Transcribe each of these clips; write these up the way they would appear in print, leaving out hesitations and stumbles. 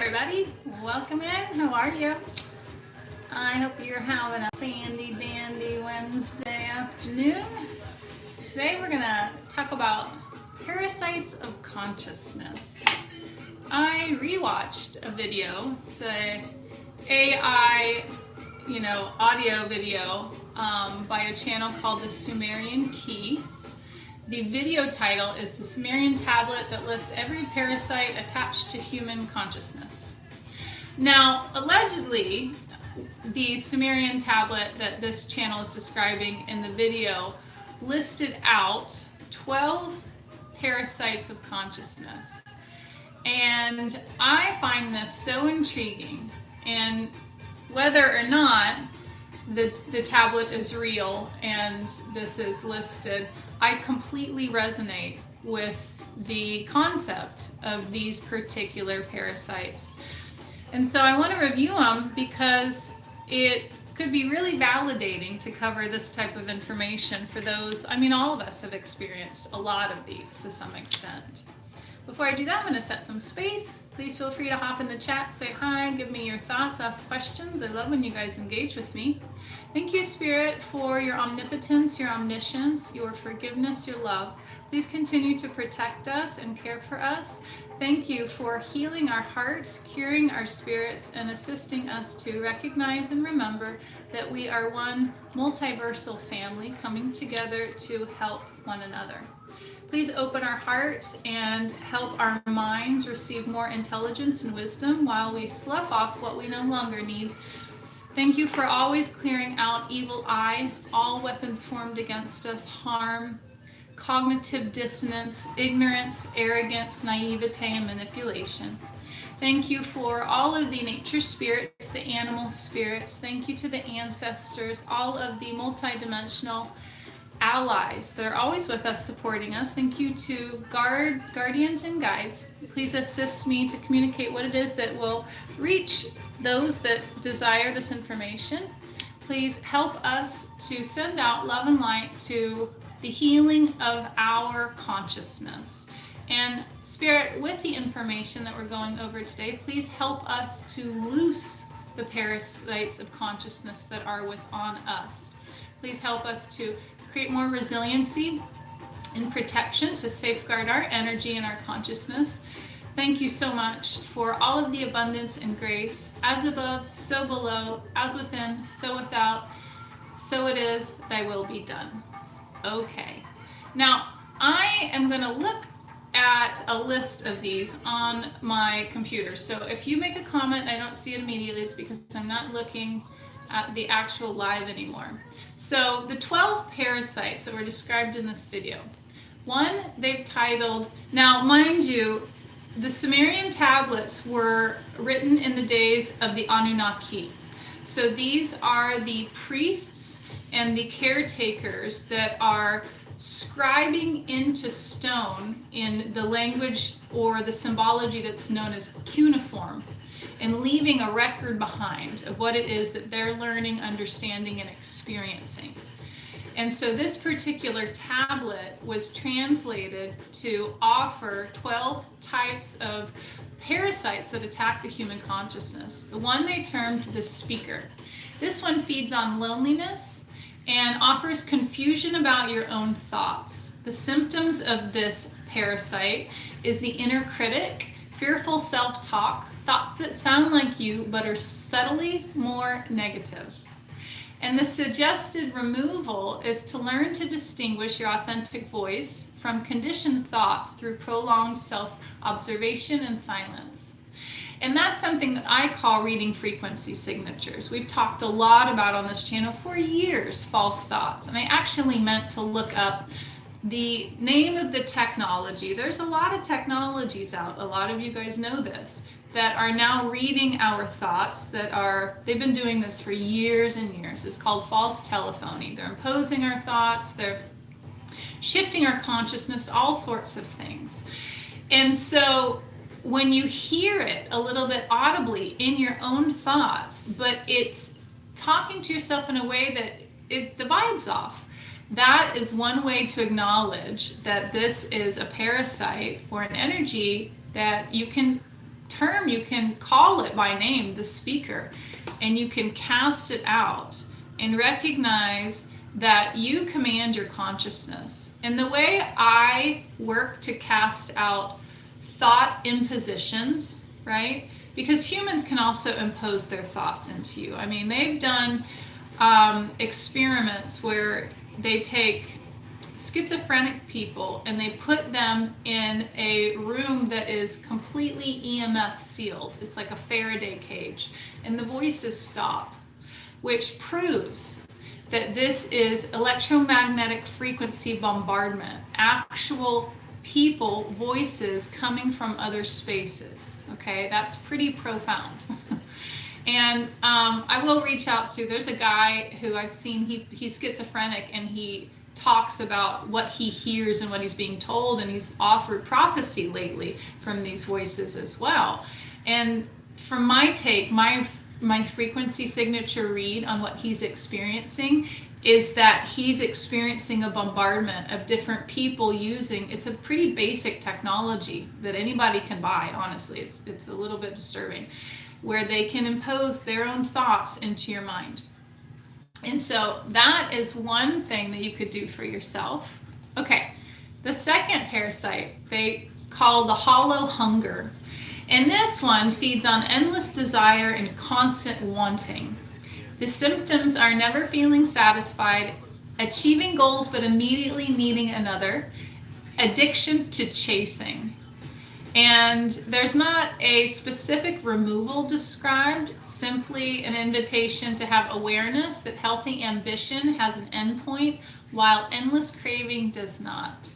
everybody. Welcome in. How are you? I hope you're having a fandy dandy Wednesday afternoon. Today we're going to talk about parasites of consciousness. I rewatched a video. It's a AI, audio video by a channel called the Sumerian Key. The video title is The Sumerian Tablet That Lists Every Parasite Attached to Human Consciousness. Now, allegedly, the Sumerian tablet that this channel is describing in the video listed out 12 parasites of consciousness. And I find this so intriguing. And whether or not the tablet is real and this is listed, I completely resonate with the concept of these particular parasites. And so I want to review them because it could be really validating to cover this type of information for those, all of us have experienced a lot of these to some extent. Before I do that, I'm going to set some space. Please feel free to hop in the chat, say hi, give me your thoughts, ask questions. I love when you guys engage with me. Thank you, Spirit, for your omnipotence, your omniscience, your forgiveness, your love. Please continue to protect us and care for us. Thank you for healing our hearts, curing our spirits, and assisting us to recognize and remember that we are one multiversal family coming together to help one another. Please open our hearts and help our minds receive more intelligence and wisdom while we slough off what we no longer need. Thank you for always clearing out evil eye, all weapons formed against us, harm, cognitive dissonance, ignorance, arrogance, naivete, and manipulation. Thank you for all of the nature spirits, the animal spirits. Thank you to the ancestors, all of the multidimensional allies that are always with us, supporting us. Thank you to guardians and guides. Please assist me to communicate what it is that will reach those that desire this information. Please help us to send out love and light to the healing of our consciousness. And Spirit, with the information that we're going over today, please help us to loose the parasites of consciousness that are within us. Please help us to create more resiliency and protection to safeguard our energy and our consciousness. Thank you so much for all of the abundance and grace, as above, so below, as within, so without, so it is, thy will be done. Okay. Now, I am going to look at a list of these on my computer. So if you make a comment, I don't see it immediately, it's because I'm not looking at the actual live anymore. So the 12 parasites that were described in this video. One, they've titled, now mind you, the Sumerian tablets were written in the days of the Anunnaki. So these are the priests and the caretakers that are scribing into stone in the language or the symbology that's known as cuneiform, and leaving a record behind of what it is that they're learning, understanding, and experiencing. And so this particular tablet was translated to offer 12 types of parasites that attack the human consciousness. The one they termed the speaker. This one feeds on loneliness and offers confusion about your own thoughts. The symptoms of this parasite is the inner critic, fearful self-talk, thoughts that sound like you but are subtly more negative. And the suggested removal is to learn to distinguish your authentic voice from conditioned thoughts through prolonged self-observation and silence. And that's something that I call reading frequency signatures. We've talked a lot about on this channel for years, false thoughts. And I actually meant to look up the name of the technology. There's a lot of technologies out, a lot of you guys know this, that are now reading our thoughts, they've been doing this for years and years. It's called false telephony. They're imposing our thoughts, they're shifting our consciousness, all sorts of things. And so when you hear it a little bit audibly in your own thoughts, but it's talking to yourself in a way that it's the vibe's off, that is one way to acknowledge that this is a parasite or an energy that you can term, you can call it by name, the speaker, and you can cast it out and recognize that you command your consciousness. And the way I work to cast out thought impositions, right? Because humans can also impose their thoughts into you. I mean, they've done experiments where they take schizophrenic people and they put them in a room that is completely EMF sealed. It's like a Faraday cage, and the voices stop, which proves that this is electromagnetic frequency bombardment, actual people, voices coming from other spaces. Okay, that's pretty profound. And I will reach out to, there's a guy who I've seen, he's schizophrenic, and he talks about what he hears and what he's being told, and he's offered prophecy lately from these voices as well. And from my take, my frequency signature read on what he's experiencing is that he's experiencing a bombardment of different people using, it's a pretty basic technology that anybody can buy, honestly. It's a little bit disturbing, where they can impose their own thoughts into your mind. And so that is one thing that you could do for yourself. Okay, the second parasite they call the hollow hunger. And this one feeds on endless desire and constant wanting. The symptoms are never feeling satisfied, achieving goals but immediately needing another, addiction to chasing. And there's not a specific removal described, simply an invitation to have awareness that healthy ambition has an endpoint while endless craving does not.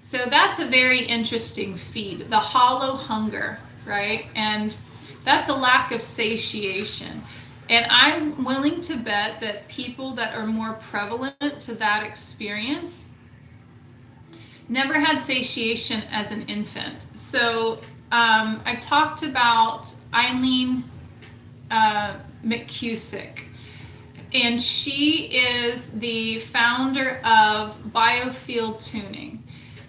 So that's a very interesting feed, the hollow hunger, right? And that's a lack of satiation. And I'm willing to bet that people that are more prevalent to that experience never had satiation as an infant. So I've talked about Eileen McCusick, and she is the founder of Biofield Tuning.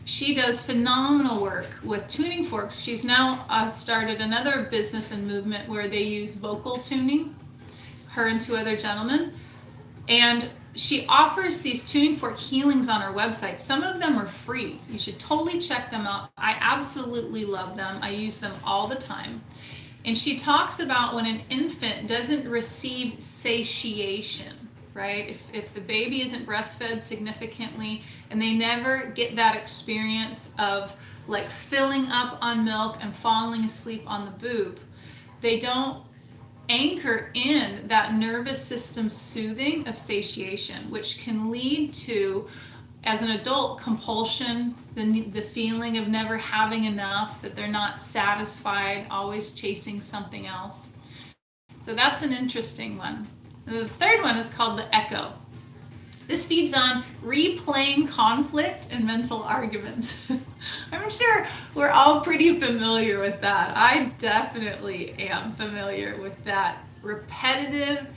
She does phenomenal work with tuning forks. She's now started another business and movement where they use vocal tuning, her and two other gentlemen. And she offers these tuning fork healings on her website. Some of them are free. You should totally check them out. I absolutely love them. I use them all the time. And she talks about when an infant doesn't receive satiation, right? If the baby isn't breastfed significantly and they never get that experience of like filling up on milk and falling asleep on the boob, they don't anchor in that nervous system soothing of satiation, which can lead to, as an adult, compulsion, the feeling of never having enough, that they're not satisfied, always chasing something else. So that's an interesting one. The third one is called the echo. This feeds on replaying conflict and mental arguments. I'm sure we're all pretty familiar with that. I definitely am familiar with that repetitive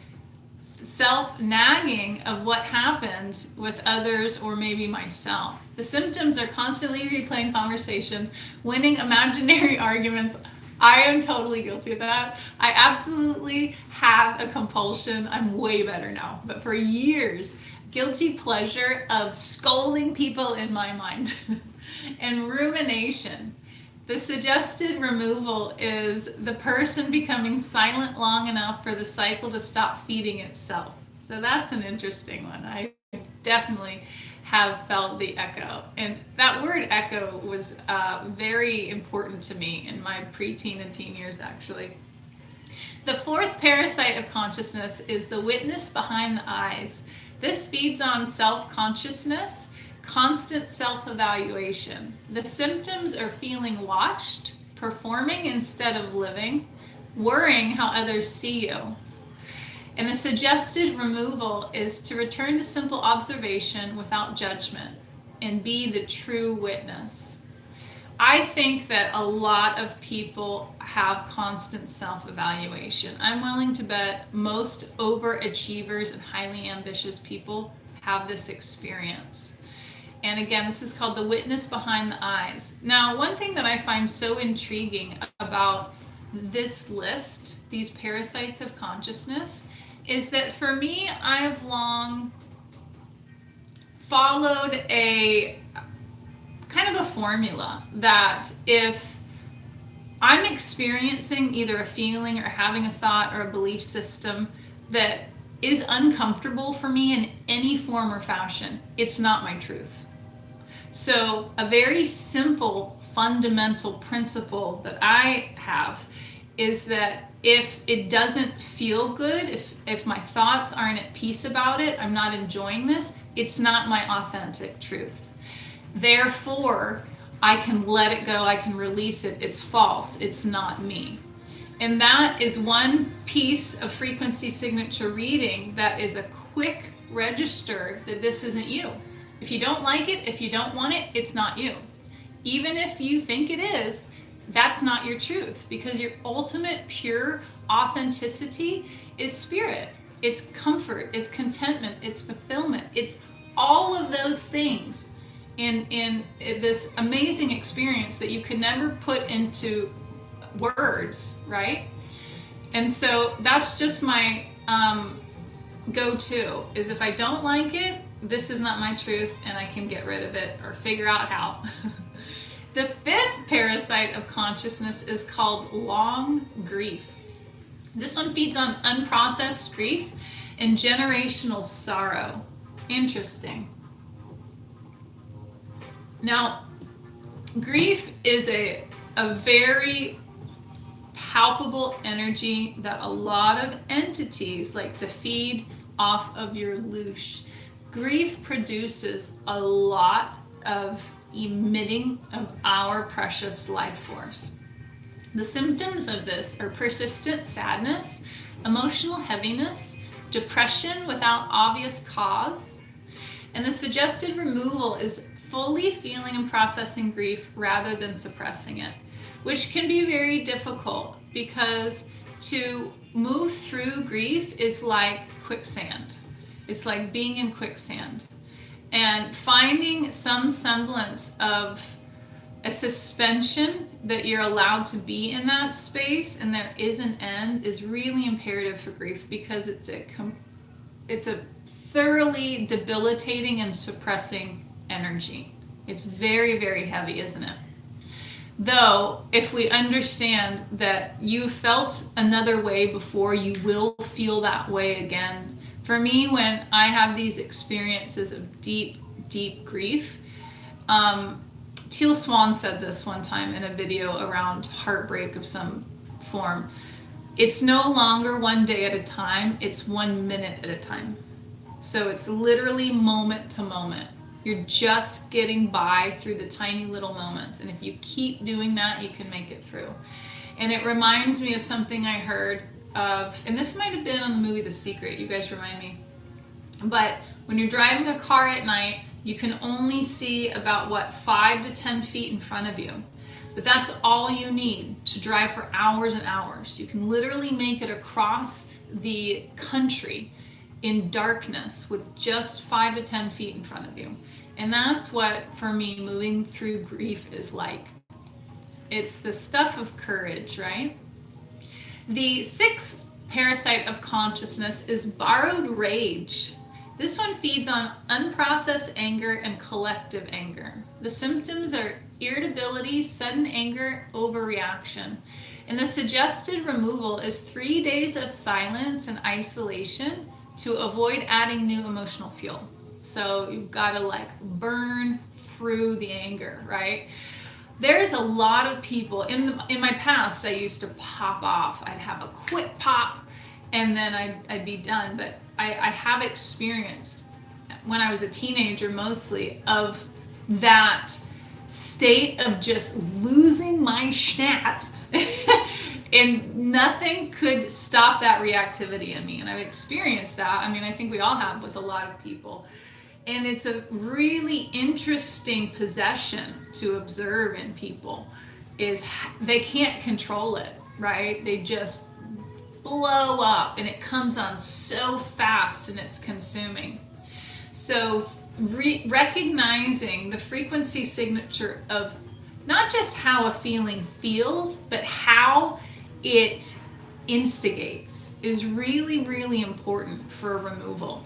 self-nagging of what happened with others or maybe myself. The symptoms are constantly replaying conversations, winning imaginary arguments. I am totally guilty of that. I absolutely have a compulsion. I'm way better now. But for years, guilty pleasure of scolding people in my mind. And rumination. The suggested removal is the person becoming silent long enough for the cycle to stop feeding itself. So that's an interesting one. I definitely have felt the echo. And that word echo was very important to me in my preteen and teen years, actually. The fourth parasite of consciousness is the witness behind the eyes. This feeds on self-consciousness, constant self-evaluation. The symptoms are feeling watched, performing instead of living, worrying how others see you. And the suggested removal is to return to simple observation without judgment and be the true witness. I think that a lot of people have constant self-evaluation. I'm willing to bet most overachievers and highly ambitious people have this experience. And again, this is called the witness behind the eyes. Now, one thing that I find so intriguing about this list, these parasites of consciousness, is that for me, I have long followed a kind of a formula that if I'm experiencing either a feeling or having a thought or a belief system that is uncomfortable for me in any form or fashion, it's not my truth. So a very simple fundamental principle that I have is that if it doesn't feel good, if my thoughts aren't at peace about it, I'm not enjoying this, it's not my authentic truth. Therefore, I can let it go, I can release it, it's false, it's not me. And that is one piece of frequency signature reading that is a quick register that this isn't you. If you don't like it, if you don't want it, it's not you. Even if you think it is, that's not your truth, because your ultimate pure authenticity is spirit. It's comfort, it's contentment, it's fulfillment. It's all of those things in this amazing experience that you can never put into words, right? And so that's just my go-to, is if I don't like it, this is not my truth, and I can get rid of it or figure out how. The fifth parasite of consciousness is called long grief. This one feeds on unprocessed grief and generational sorrow. Interesting. Now, grief is a very palpable energy that a lot of entities like to feed off of your loosh. Grief produces a lot of emitting of our precious life force. The symptoms of this are persistent sadness, emotional heaviness, depression without obvious cause, and the suggested removal is fully feeling and processing grief rather than suppressing it, which can be very difficult because to move through grief is like quicksand. It's like being in quicksand. And finding some semblance of a suspension that you're allowed to be in that space and there is an end is really imperative for grief, because it's a thoroughly debilitating and suppressing energy. It's very, very heavy, isn't it? Though, if we understand that you felt another way before, you will feel that way again. For me, when I have these experiences of deep, deep grief, Teal Swan said this one time in a video around heartbreak of some form. It's no longer one day at a time, it's 1 minute at a time. So it's literally moment to moment. You're just getting by through the tiny little moments. And if you keep doing that, you can make it through. And it reminds me of something I heard of, and this might have been on the movie The Secret, you guys remind me. But when you're driving a car at night, you can only see about 5 to 10 feet in front of you. But that's all you need to drive for hours and hours. You can literally make it across the country in darkness with just 5 to 10 feet in front of you. And that's what, for me, moving through grief is like. It's the stuff of courage, right? The sixth parasite of consciousness is borrowed rage. This one feeds on unprocessed anger and collective anger. The symptoms are irritability, sudden anger, overreaction. And the suggested removal is 3 days of silence and isolation to avoid adding new emotional fuel. So you've got to burn through the anger, right? There's a lot of people, in my past, I used to pop off. I'd have a quick pop and then I'd be done. But I have experienced, when I was a teenager mostly, of that state of just losing my schnatz. And nothing could stop that reactivity in me. And I've experienced that. I mean, I think we all have with a lot of people. And it's a really interesting possession to observe in people, is they can't control it, right? They just blow up and it comes on so fast and it's consuming. So recognizing the frequency signature of not just how a feeling feels, but how it instigates is really, really important for removal,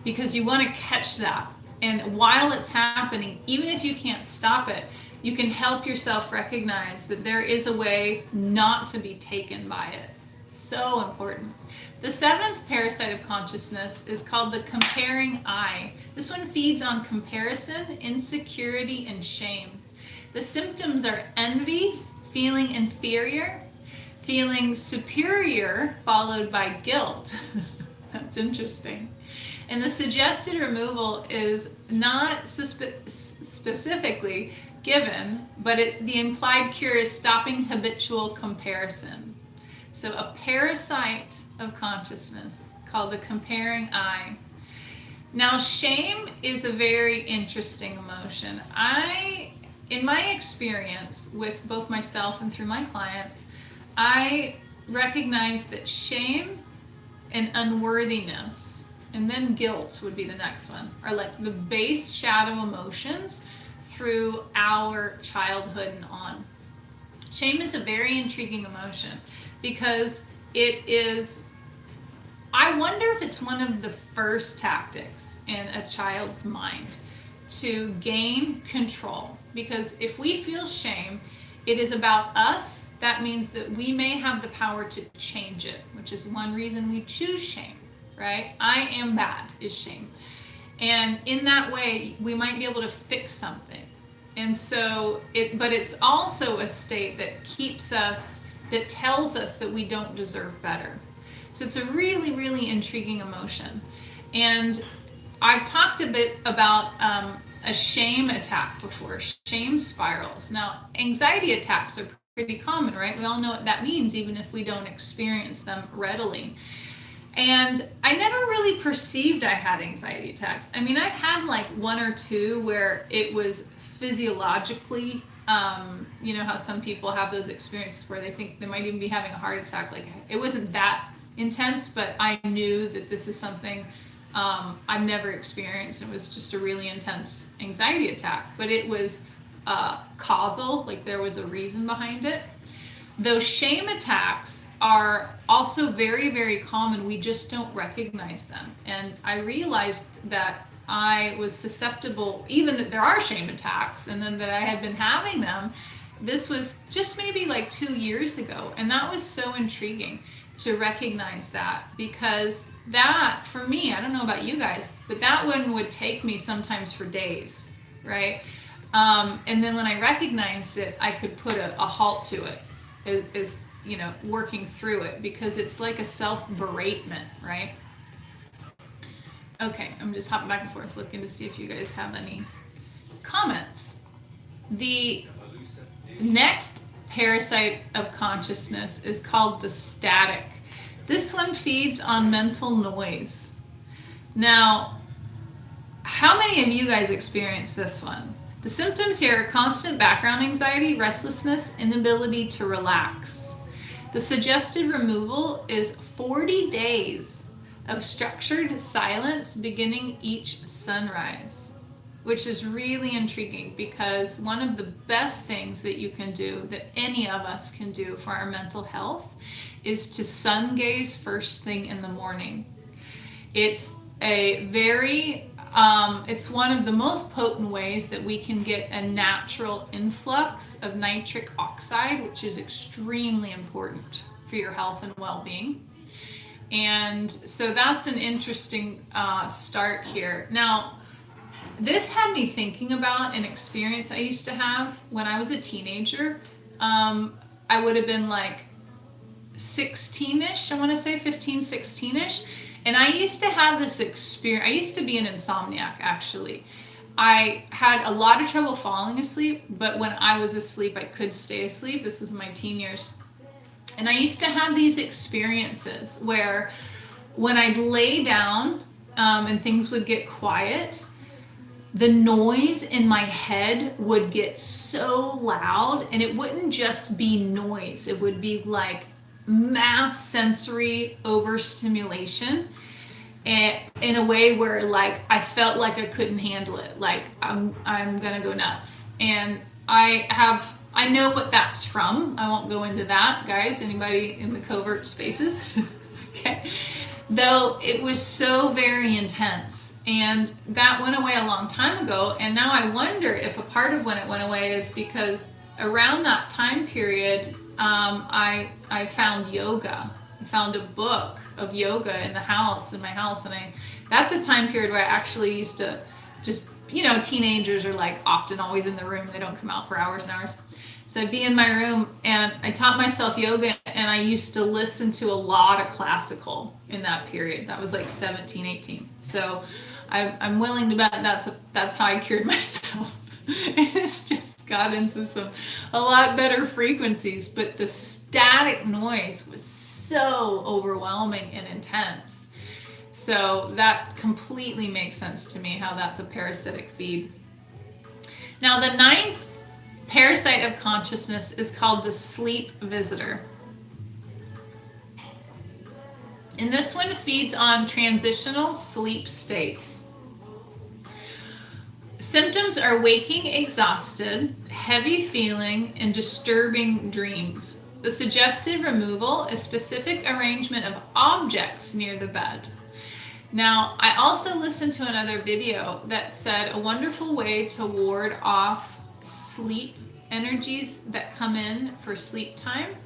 because you want to catch that. And while it's happening, even if you can't stop it, you can help yourself recognize that there is a way not to be taken by it. So important. The seventh parasite of consciousness is called the comparing I. This one feeds on comparison, insecurity, and shame. The symptoms are envy, feeling inferior, feeling superior, followed by guilt. That's interesting. And the suggested removal is not specifically given, but the implied cure is stopping habitual comparison. So a parasite of consciousness called the comparing I. Now, shame is a very interesting emotion. In my experience with both myself and through my clients, I recognize that shame and unworthiness, and then guilt would be the next one, are like the base shadow emotions through our childhood and on. Shame is a very intriguing emotion because it is, I wonder if it's one of the first tactics in a child's mind to gain control. Because if we feel shame, it is about us. That means that we may have the power to change it, which is one reason we choose shame, right? I am bad is shame. And in that way, we might be able to fix something. And so but it's also a state that keeps us, that tells us that we don't deserve better. So it's a really, really intriguing emotion. And I've talked a bit about a shame attack before, shame spirals. Now, anxiety attacks are pretty common, right? We all know what that means, even if we don't experience them readily. And I never really perceived I had anxiety attacks. I mean, I've had like one or two where it was physiologically, you know how some people have those experiences where they think they might even be having a heart attack. Like, it wasn't that intense, but I knew that this is something I've never experienced. It was just a really intense anxiety attack, but it was causal, like there was a reason behind it. Those shame attacks are also very, very common. We just don't recognize them. And I realized that I was susceptible, even that there are shame attacks, and then that I had been having them. This was just maybe like 2 years ago. And that was so intriguing to recognize that, because that, for me, I don't know about you guys, but that one would take me sometimes for days, right? And then when I recognized it, I could put a halt to it, is you know, working through it, because it's like a self-beratement, right? Okay, I'm just hopping back and forth looking to see if you guys have any comments. The next parasite of consciousness is called the static. This one feeds on mental noise. Now, how many of you guys experience this one? The symptoms here are constant background anxiety, restlessness, inability to relax. The suggested removal is 40 days of structured silence beginning each sunrise, which is really intriguing, because one of the best things that you can do, that any of us can do for our mental health, is to sun gaze first thing in the morning. It's a very it's one of the most potent ways that we can get a natural influx of nitric oxide, which is extremely important for your health and well-being. And so that's an interesting start here. Now, this had me thinking about an experience I used to have when I was a teenager. I would have been like 16-ish, I want to say 15, 16-ish. And I used to have this experience. I used to be an insomniac, actually. I had a lot of trouble falling asleep, but when I was asleep, I could stay asleep. This was in my teen years. And I used to have these experiences where when I'd lay down and things would get quiet, the noise in my head would get so loud, and it wouldn't just be noise. It would be like mass sensory overstimulation, in a way where like I felt like I couldn't handle it, like I'm gonna go nuts. And I have I know what that's from. I won't go into that, guys. Anybody in the covert spaces? Okay. Though it was so very intense, and that went away a long time ago. And now I wonder if a part of when it went away is because around that time period, I found yoga. I found a book of yoga in my house, and that's a time period where I actually used to just, teenagers are like often always in the room. They don't come out for hours and hours. So I'd be in my room, and I taught myself yoga, and I used to listen to a lot of classical in that period. That was like 17, 18. So I'm willing to bet that's how I cured myself. It's just got into a lot better frequencies, but the static noise was so overwhelming and intense. So that completely makes sense to me, how that's a parasitic feed. Now, the ninth parasite of consciousness is called the sleep visitor. And this one feeds on transitional sleep states. Symptoms are waking exhausted, heavy feeling, and disturbing dreams. The suggested removal is specific arrangement of objects near the bed. Now, I also listened to another video that said a wonderful way to ward off sleep energies that come in for sleep time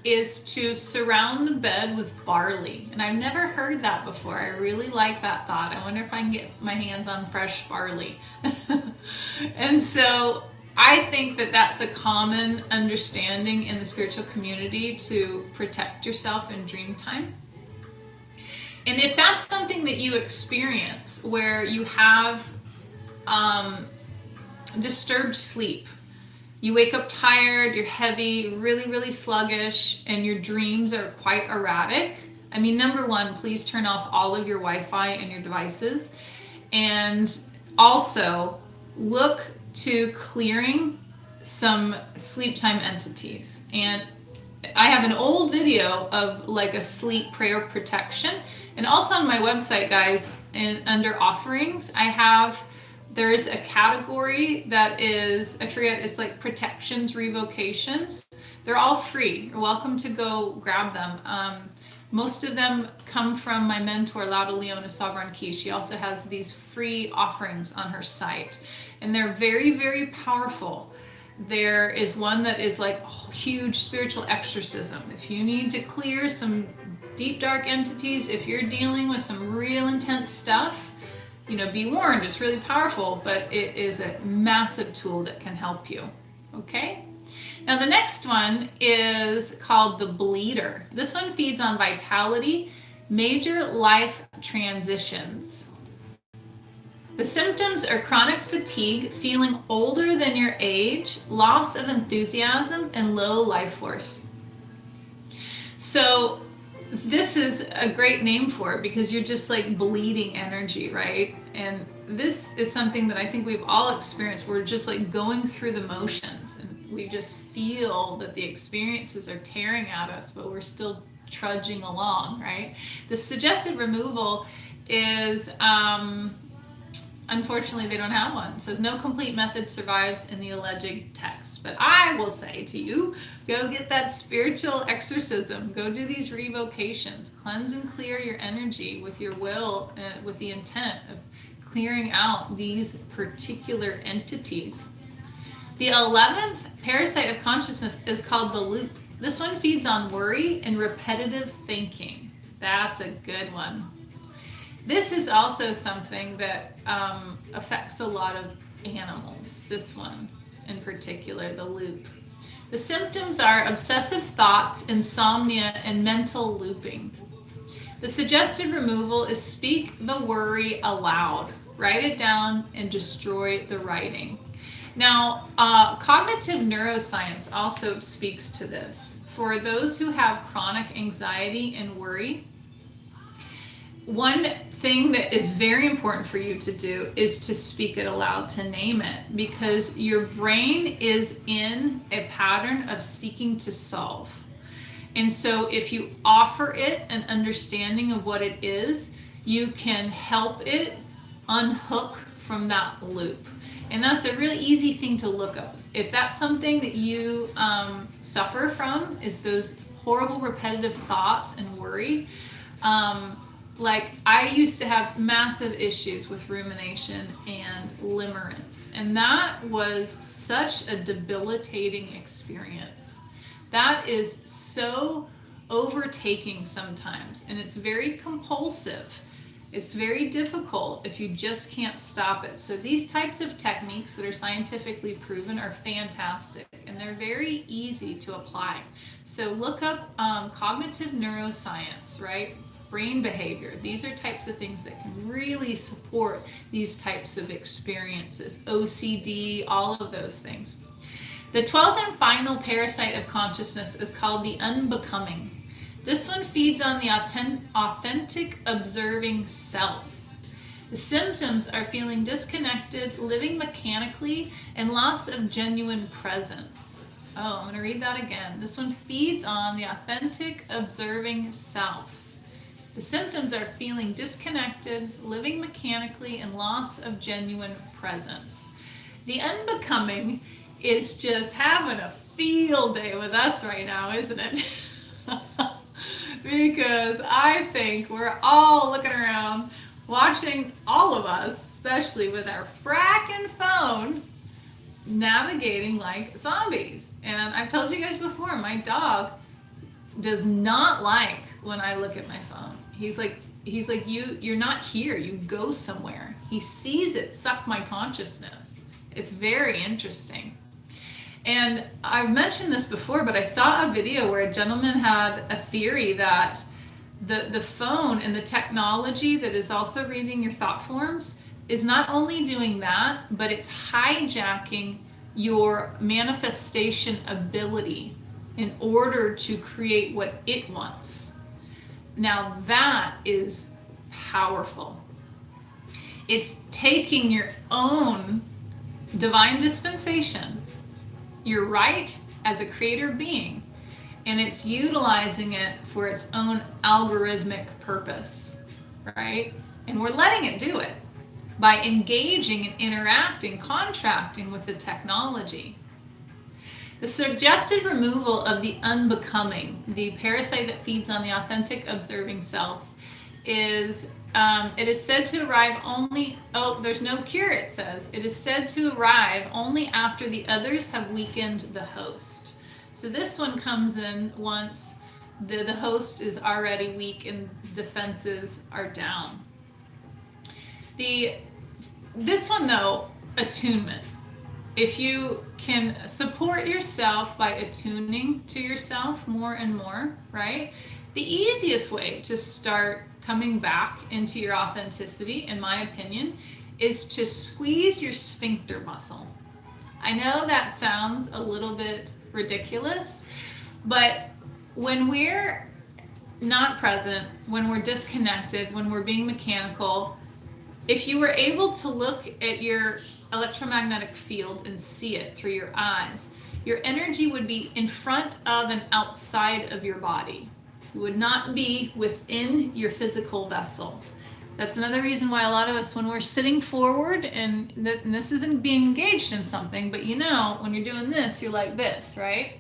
is to surround the bed with barley. And I've never heard that before. I really like that thought. I wonder if I can get my hands on fresh barley. And so I think that that's a common understanding in the spiritual community to protect yourself in dream time. And if that's something that you experience where you have disturbed sleep, you wake up tired, you're heavy, really, really sluggish, and your dreams are quite erratic. I mean, number one, please turn off all of your Wi-Fi and your devices. And also look to clearing some sleep time entities. And I have an old video of like a sleep prayer protection. And also on my website, guys, and under offerings, there's a category that is, I forget, it's like protections, revocations. They're all free. You're welcome to go grab them. Most of them come from my mentor, Lauda Leona Sovereign Key. She also has these free offerings on her site, and they're very, very powerful. There is one that is like a huge spiritual exorcism. If you need to clear some deep, dark entities, if you're dealing with some real intense stuff, be warned, it's really powerful, but it is a massive tool that can help you. Okay? Now the next one is called the bleeder. This one feeds on vitality, major life transitions. The symptoms are chronic fatigue, feeling older than your age, loss of enthusiasm, and low life force. So this is a great name for it because you're just like bleeding energy, right? And this is something that I think we've all experienced. We're just like going through the motions, and we just feel that the experiences are tearing at us, but we're still trudging along, right? The suggested removal is, unfortunately, they don't have one. It says no complete method survives in the alleged text. But I will say to you, go get that spiritual exorcism. Go do these revocations. Cleanse and clear your energy with your will, with the intent of clearing out these particular entities. The 11th parasite of consciousness is called the loop. This one feeds on worry and repetitive thinking. That's a good one. This is also something that affects a lot of animals, this one in particular, the loop. The symptoms are obsessive thoughts, insomnia, and mental looping. The suggested removal is speak the worry aloud. Write it down and destroy the writing. Now, cognitive neuroscience also speaks to this. For those who have chronic anxiety and worry, one thing that is very important for you to do is to speak it aloud, to name it, because your brain is in a pattern of seeking to solve. And so if you offer it an understanding of what it is, you can help it unhook from that loop. And that's a really easy thing to look up. If that's something that you suffer from, is those horrible repetitive thoughts and worry. Like I used to have massive issues with rumination and limerence, and that was such a debilitating experience. That is so overtaking sometimes, and it's very compulsive. It's very difficult if you just can't stop it. So these types of techniques that are scientifically proven are fantastic, and they're very easy to apply. So look up cognitive neuroscience, right? Brain behavior. These are types of things that can really support these types of experiences. OCD, all of those things. The 12th and final parasite of consciousness is called the unbecoming. This one feeds on the authentic observing self. The symptoms are feeling disconnected, living mechanically, and loss of genuine presence. Oh, I'm going to read that again. This one feeds on the authentic observing self. The symptoms are feeling disconnected, living mechanically, and loss of genuine presence. The unbecoming is just having a field day with us right now, isn't it? Because I think we're all looking around, watching, all of us, especially with our fracking phone, navigating like zombies. And I've told you guys before, my dog does not like when I look at my phone. He's like, you're not here, you go somewhere. He sees it suck my consciousness. It's very interesting. And I've mentioned this before, but I saw a video where a gentleman had a theory that the phone and the technology that is also reading your thought forms is not only doing that, but it's hijacking your manifestation ability in order to create what it wants. Now that is powerful. It's taking your own divine dispensation, your right as a creator being, and it's utilizing it for its own algorithmic purpose, right? And we're letting it do it by engaging and interacting, contracting with the technology. The suggested removal of the unbecoming, the parasite that feeds on the authentic observing self, is it is said to arrive only, there's no cure, it says. It is said to arrive only after the others have weakened the host. So this one comes in once the host is already weak and defenses are down. This one though, attunement. If you can support yourself by attuning to yourself more and more, right? The easiest way to start coming back into your authenticity, in my opinion, is to squeeze your sphincter muscle. I know that sounds a little bit ridiculous, but when we're not present, when we're disconnected, when we're being mechanical, if you were able to look at your electromagnetic field and see it through your eyes, your energy would be in front of and outside of your body. It would not be within your physical vessel. That's another reason why a lot of us, when we're sitting forward, and this isn't being engaged in something, but when you're doing this, you're like this, right?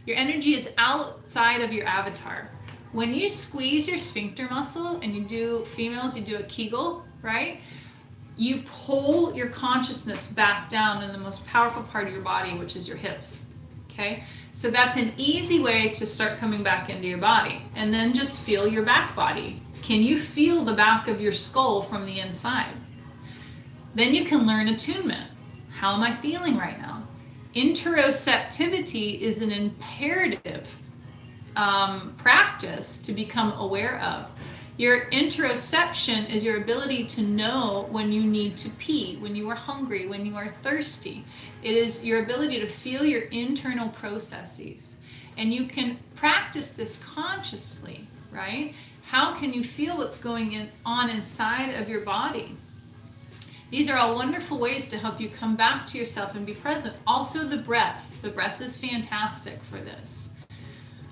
Your energy is outside of your avatar. When you squeeze your sphincter muscle, and females, you do a Kegel, right? You pull your consciousness back down in the most powerful part of your body, which is your hips. Okay? So that's an easy way to start coming back into your body. And then just feel your back body. Can you feel the back of your skull from the inside? Then you can learn attunement. How am I feeling right now? Interoceptivity is an imperative practice to become aware of. Your interoception is your ability to know when you need to pee, when you are hungry, when you are thirsty. It is your ability to feel your internal processes. And you can practice this consciously, right? How can you feel what's going on inside of your body? These are all wonderful ways to help you come back to yourself and be present. Also the breath. The breath is fantastic for this.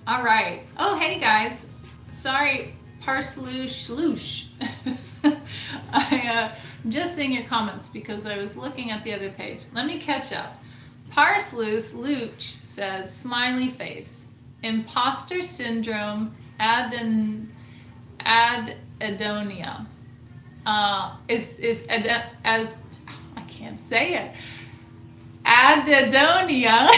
All right. Oh, hey guys. Sorry. Parsloosh. I'm just seeing your comments because I was looking at the other page. Let me catch up. Parsloosh says, smiley face. Imposter syndrome, adonia. As I can't say it. Adonia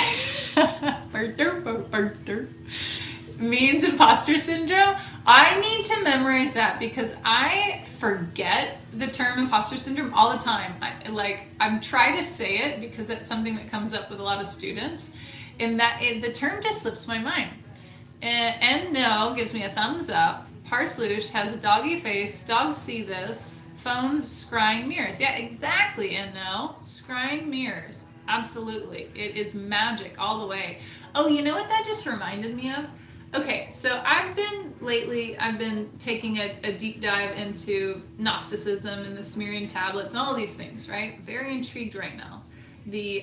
means imposter syndrome. I need to memorize that because I forget the term imposter syndrome all the time. I'm trying to say it because it's something that comes up with a lot of students, and the term just slips my mind. And no gives me a thumbs up. Parsloosh has a doggy face. Dogs see this. Phone scrying mirrors. Yeah, exactly. And no, scrying mirrors. Absolutely. It is magic all the way. Oh, you know what that just reminded me of? Okay, so I've been taking a deep dive into Gnosticism and the Sumerian tablets and all these things, right? Very intrigued right now. The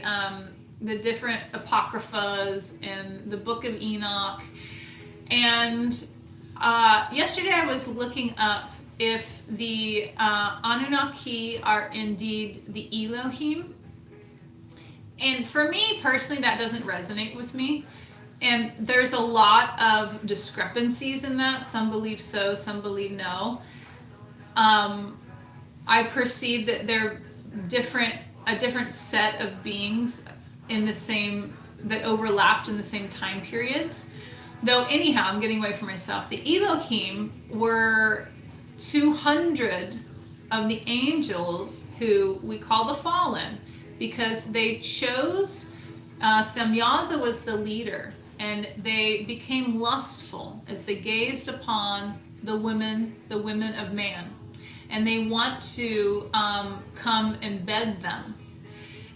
different apocryphas and the Book of Enoch. And yesterday I was looking up if the Anunnaki are indeed the Elohim. And for me personally, that doesn't resonate with me. And there's a lot of discrepancies in that. Some believe so, some believe no. I perceive that they're a different set of beings that overlapped in the same time periods. Though anyhow, I'm getting away from myself. The Elohim were 200 of the angels who we call the fallen, because they chose, Semyaza was the leader, and they became lustful as they gazed upon the women of man. And they want to come and bed them.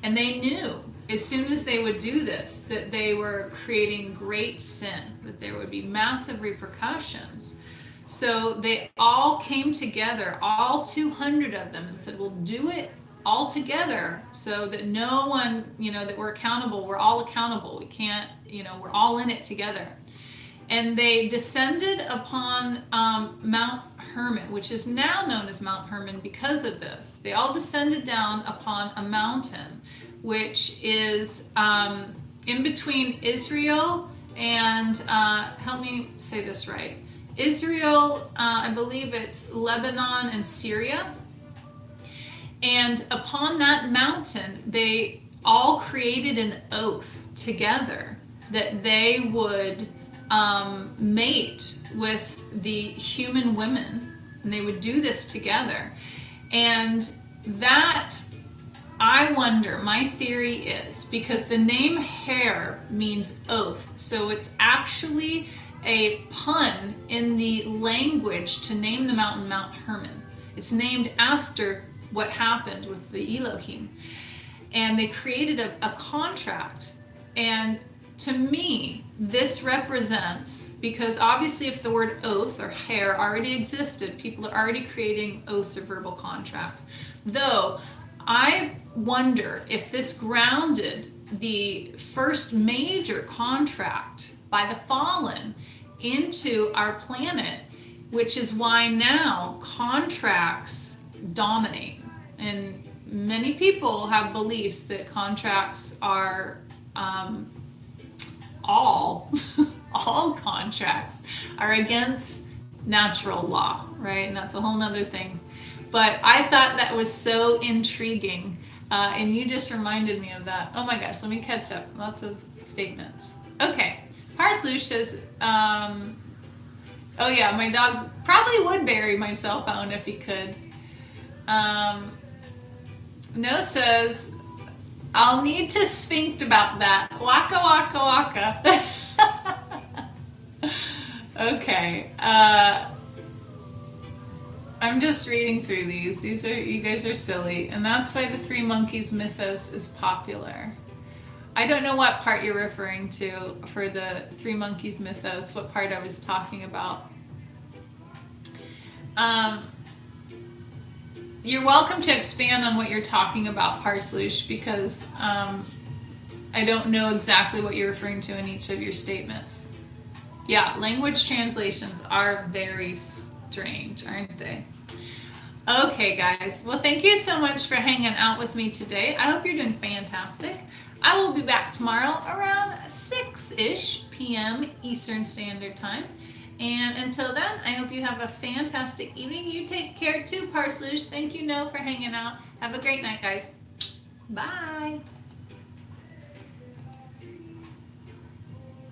And they knew as soon as they would do this that they were creating great sin, that there would be massive repercussions. So they all came together, all 200 of them, and said, we'll do it all together so that no one, that we're accountable. We're all accountable. We can't, we're all in it together. And they descended upon Mount Hermon, which is now known as Mount Hermon because of this. They all descended down upon a mountain, which is in between Israel and, help me say this right, Israel, I believe it's Lebanon and Syria. And upon that mountain, they all created an oath together that they would mate with the human women, and they would do this together. And that, I wonder, my theory is, because the name Her means oath, so it's actually a pun in the language to name the mountain Mount Hermon. It's named after what happened with the Elohim. And they created a contract. And to me, this represents, because obviously if the word oath or hair already existed, people are already creating oaths or verbal contracts. Though, I wonder if this grounded the first major contract by the fallen into our planet, which is why now contracts dominate. And many people have beliefs that contracts are all contracts are against natural law, right? And that's a whole nother thing. But I thought that was so intriguing, and you just reminded me of that. Oh my gosh, let me catch up. Lots of statements. Okay, Parsloosh says, oh yeah, my dog probably would bury my cell phone if he could. No says, I'll need to sphinct about that. Waka waka waka. Okay. I'm just reading through these. You guys are silly. And that's why the Three Monkeys mythos is popular. I don't know what part you're referring to for the Three Monkeys mythos, what part I was talking about. You're welcome to expand on what you're talking about, Parsloosh, because I don't know exactly what you're referring to in each of your statements. Yeah, language translations are very strange, aren't they? Okay, guys. Well, thank you so much for hanging out with me today. I hope you're doing fantastic. I will be back tomorrow around 6-ish p.m. Eastern Standard Time. And until then, I hope you have a fantastic evening. You take care too, Parsloosh. Thank you, No, for hanging out. Have a great night, guys. Bye.